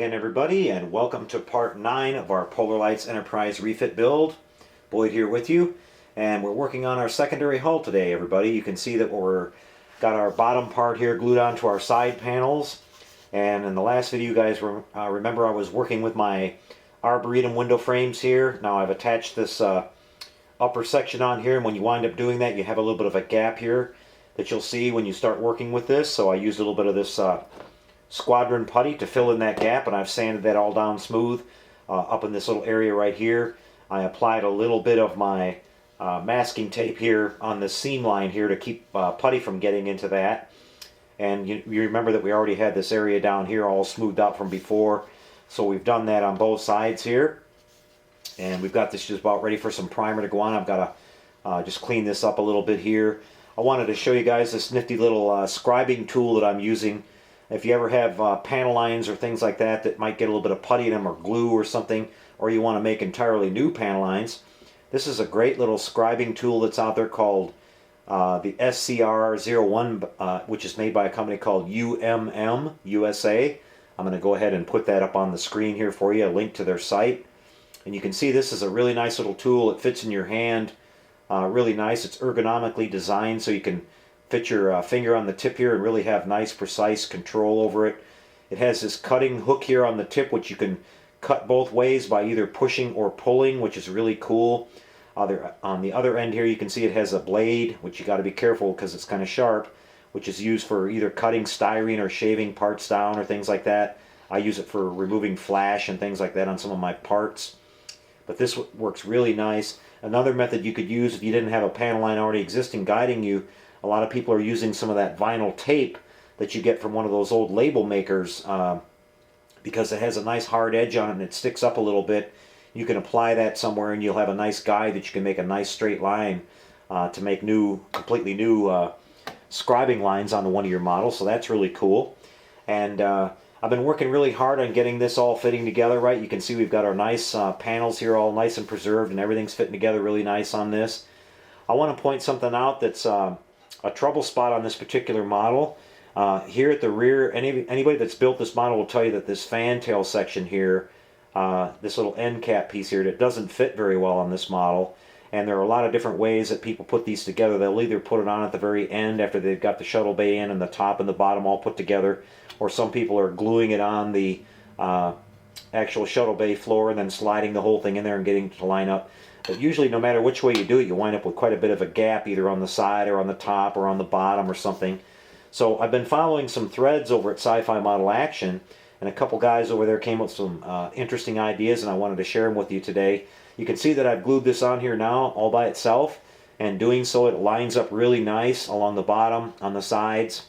again, everybody, and welcome to part 9 of our Polar Lights Enterprise refit build. Boyd here with you, and we're working on our secondary hull today, everybody. You can see that we're got our bottom part here glued onto our side panels, and in the last video, you guys remember I was working with my Arboretum window frames here. Now I've attached this upper section on here, and when you wind up doing that, you have a little bit of a gap here that you'll see when you start working with this. So I used a little bit of this squadron putty to fill in that gap, and I've sanded that all down smooth up in this little area right here. I applied a little bit of my masking tape here on the seam line here to keep putty from getting into that. And you remember that we already had this area down here all smoothed out from before, so we've done that on both sides here, and we've got this just about ready for some primer to go on. I've got to just clean this up a little bit here. I wanted to show you guys this nifty little scribing tool that I'm using. If you ever have panel lines or things like that that might get a little bit of putty in them or glue or something, or you want to make entirely new panel lines, this is a great little scribing tool that's out there called the SCR01, which is made by a company called UMM USA. I'm going to go ahead and put that up on the screen here for you, a link to their site. And you can see this is a really nice little tool. It fits in your hand really nice. It's ergonomically designed so you can fit your finger on the tip here and really have nice precise control over it. It has this cutting hook here on the tip which you can cut both ways by either pushing or pulling, which is really cool. On the other end here you can see it has a blade, which you got to be careful because it's kind of sharp, which is used for either cutting styrene or shaving parts down or things like that. I use it for removing flash and things like that on some of my parts. But this works really nice. Another method you could use if you didn't have a panel line already existing guiding you, a lot of people are using some of that vinyl tape that you get from one of those old label makers because it has a nice hard edge on it and it sticks up a little bit. You can apply that somewhere and you'll have a nice guide that you can make a nice straight line to make completely new scribing lines on one of your models, so that's really cool. And I've been working really hard on getting this all fitting together right. You can see we've got our nice panels here all nice and preserved, and everything's fitting together really nice on this. I want to point something out that's a trouble spot on this particular model. Here at the rear, anybody that's built this model will tell you that this fantail section here, this little end cap piece here, that doesn't fit very well on this model. And there are a lot of different ways that people put these together. They'll either put it on at the very end after they've got the shuttle bay in and the top and the bottom all put together, or some people are gluing it on the actual shuttle bay floor and then sliding the whole thing in there and getting it to line up. But usually, no matter which way you do it, you wind up with quite a bit of a gap either on the side or on the top or on the bottom or something. So I've been following some threads over at Sci-Fi Model Action, and a couple guys over there came up with some interesting ideas, and I wanted to share them with you today. You can see that I've glued this on here now all by itself, and doing so it lines up really nice along the bottom, on the sides.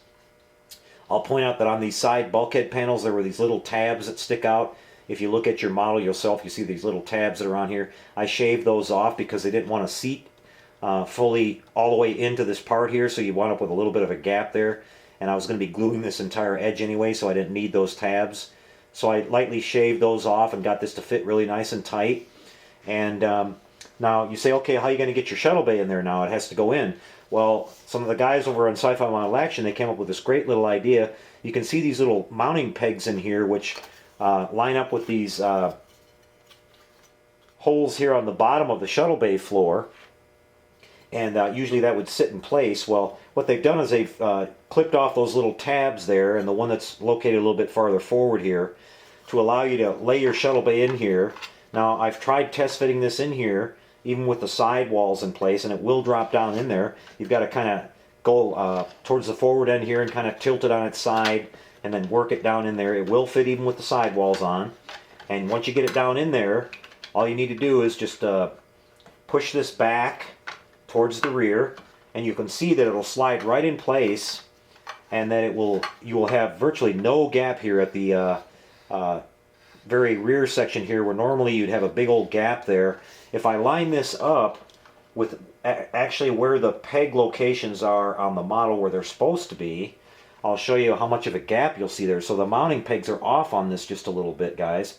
I'll point out that on these side bulkhead panels there were these little tabs that stick out. If you look at your model yourself, you see these little tabs that are on here. I shaved those off because they didn't want to seat fully all the way into this part here, so you wound up with a little bit of a gap there. And I was going to be gluing this entire edge anyway, so I didn't need those tabs. So I lightly shaved those off and got this to fit really nice and tight. And now you say, okay, how are you going to get your shuttle bay in there now? It has to go in. Well, some of the guys over on Sci-Fi Model Action, they came up with this great little idea. You can see these little mounting pegs in here which line up with these holes here on the bottom of the shuttle bay floor, and usually that would sit in place. Well, what they've done is they've clipped off those little tabs there, and the one that's located a little bit farther forward here, to allow you to lay your shuttle bay in here. Now I've tried test fitting this in here even with the side walls in place, and it will drop down in there. You've got to kind of go towards the forward end here and kind of tilt it on its side and then work it down in there. It will fit even with the sidewalls on. And once you get it down in there, all you need to do is just push this back towards the rear, and you can see that it'll slide right in place, and that you will have virtually no gap here at the very rear section here, where normally you'd have a big old gap there. If I line this up with actually where the peg locations are on the model where they're supposed to be, I'll show you how much of a gap you'll see there. So the mounting pegs are off on this just a little bit, guys.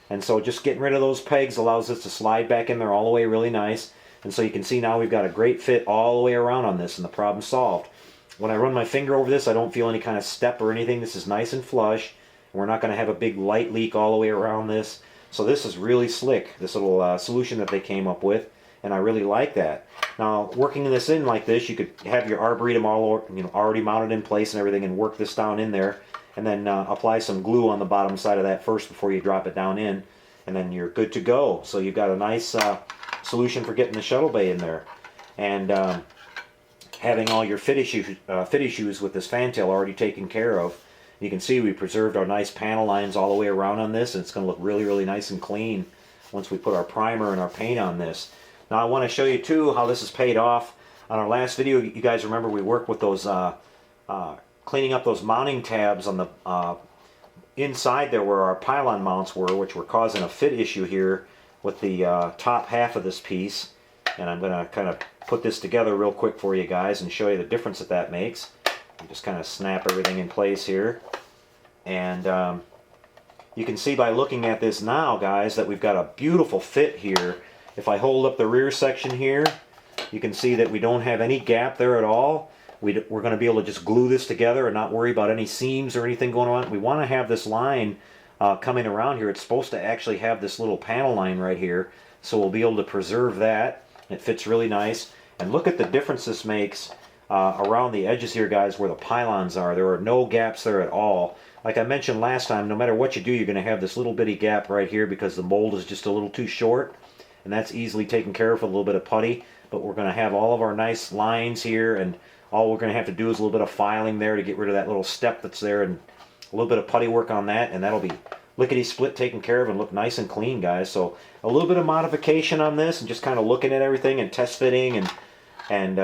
And so just getting rid of those pegs allows us to slide back in there all the way really nice. And so you can see now we've got a great fit all the way around on this, and the problem's solved. When I run my finger over this, I don't feel any kind of step or anything. This is nice and flush, We're not going to have a big light leak all the way around this. So this is really slick, this little solution that they came up with, and I really like that. Now, working this in like this, you could have your arboretum all, already mounted in place and everything, and work this down in there, and then apply some glue on the bottom side of that first before you drop it down in, and then you're good to go. So you've got a nice solution for getting the shuttle bay in there, and having all your fit issues with this fantail already taken care of. You can see we preserved our nice panel lines all the way around on this, and it's going to look really, really nice and clean once we put our primer and our paint on this. Now I want to show you too how this is paid off. On our last video, you guys remember we worked with those cleaning up those mounting tabs on the inside there where our pylon mounts were, which were causing a fit issue here with the top half of this piece. And I'm going to kind of put this together real quick for you guys and show you the difference that makes. Just kind of snap everything in place here, and you can see by looking at this now, guys, that we've got a beautiful fit here. If I hold up the rear section here, you can see that we don't have any gap there at all. We're going to be able to just glue this together and not worry about any seams or anything going on. We want to have this line coming around here. It's supposed to actually have this little panel line right here, so we'll be able to preserve that. It fits really nice, and look at the difference this makes around the edges here, guys, where the pylons are. There are no gaps there at all. Like I mentioned last time, no matter what you do, you're going to have this little bitty gap right here because the mold is just a little too short, and that's easily taken care of with a little bit of putty. But we're going to have all of our nice lines here, and all we're going to have to do is a little bit of filing there to get rid of that little step that's there, and a little bit of putty work on that, and that'll be lickety-split taken care of and look nice and clean, guys. So a little bit of modification on this, and just kind of looking at everything and test fitting and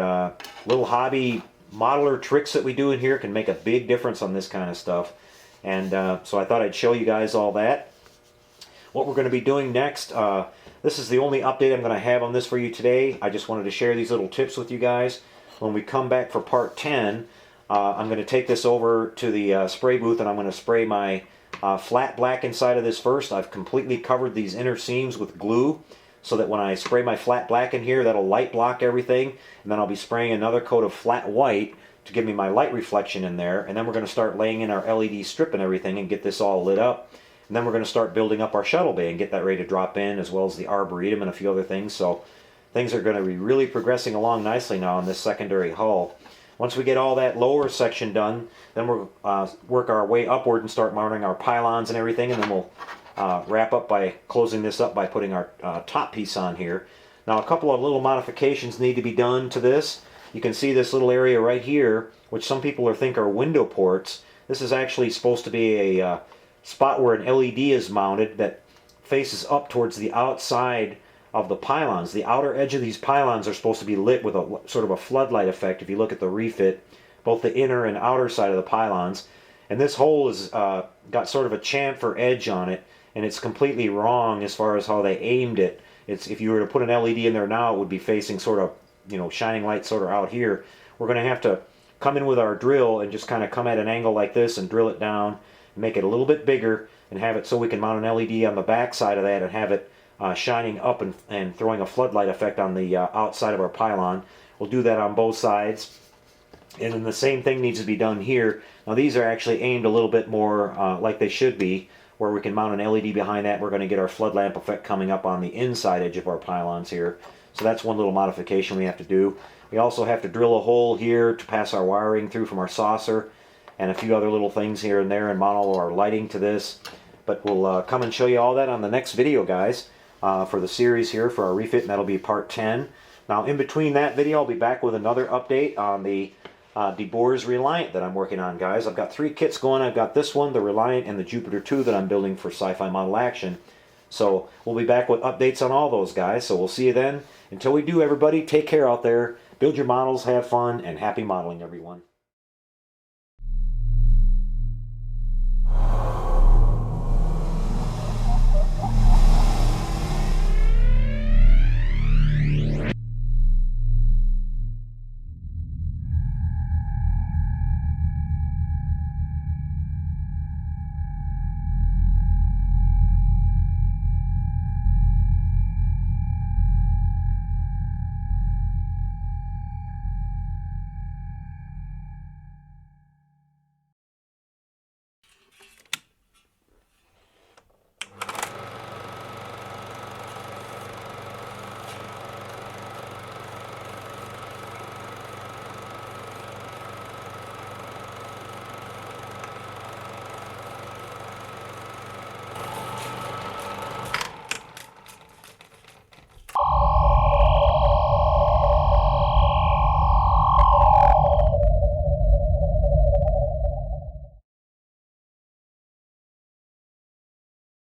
little hobby modeler tricks that we do in here can make a big difference on this kind of stuff. And so I thought I'd show you guys all that. What we're going to be doing next, this is the only update I'm going to have on this for you today. I just wanted to share these little tips with you guys. When we come back for part 10, I'm going to take this over to the spray booth, and I'm going to spray my flat black inside of this first. I've completely covered these inner seams with glue, so that when I spray my flat black in here, that'll light block everything, and then I'll be spraying another coat of flat white to give me my light reflection in there, and then we're going to start laying in our LED strip and everything and get this all lit up, and then we're going to start building up our shuttle bay and get that ready to drop in, as well as the arboretum and a few other things. So things are going to be really progressing along nicely now on this secondary hull. Once we get all that lower section done, then we'll work our way upward and start mounting our pylons and everything, and then we'll wrap up by closing this up by putting our top piece on here. Now a couple of little modifications need to be done to this. You can see this little area right here, which some people think are window ports. This is actually supposed to be a spot where an LED is mounted that faces up towards the outside of the pylons. The outer edge of these pylons are supposed to be lit with a sort of a floodlight effect. If you look at the refit, both the inner and outer side of the pylons. And this hole has got sort of a chamfer edge on it, and it's completely wrong as far as how they aimed it. It's, if you were to put an LED in there now, it would be facing sort of, shining light sort of out here. We're going to have to come in with our drill and just kind of come at an angle like this and drill it down, make it a little bit bigger, and have it so we can mount an LED on the back side of that and have it shining up and throwing a floodlight effect on the outside of our pylon. We'll do that on both sides. And then the same thing needs to be done here. Now these are actually aimed a little bit more like they should be, where we can mount an LED behind that. We're going to get our flood lamp effect coming up on the inside edge of our pylons here. So that's one little modification we have to do. We also have to drill a hole here to pass our wiring through from our saucer, and a few other little things here and there, and mount all our lighting to this. But we'll come and show you all that on the next video, guys, for the series here for our refit, and that'll be part 10. Now in between that video, I'll be back with another update on the De Boer's Reliant that I'm working on, guys. I've got 3 kits going. I've got this one, the Reliant, and the Jupiter 2 that I'm building for Sci-Fi Model Action. So we'll be back with updates on all those, guys. So we'll see you then. Until we do, everybody, take care out there. Build your models, have fun, and happy modeling, everyone.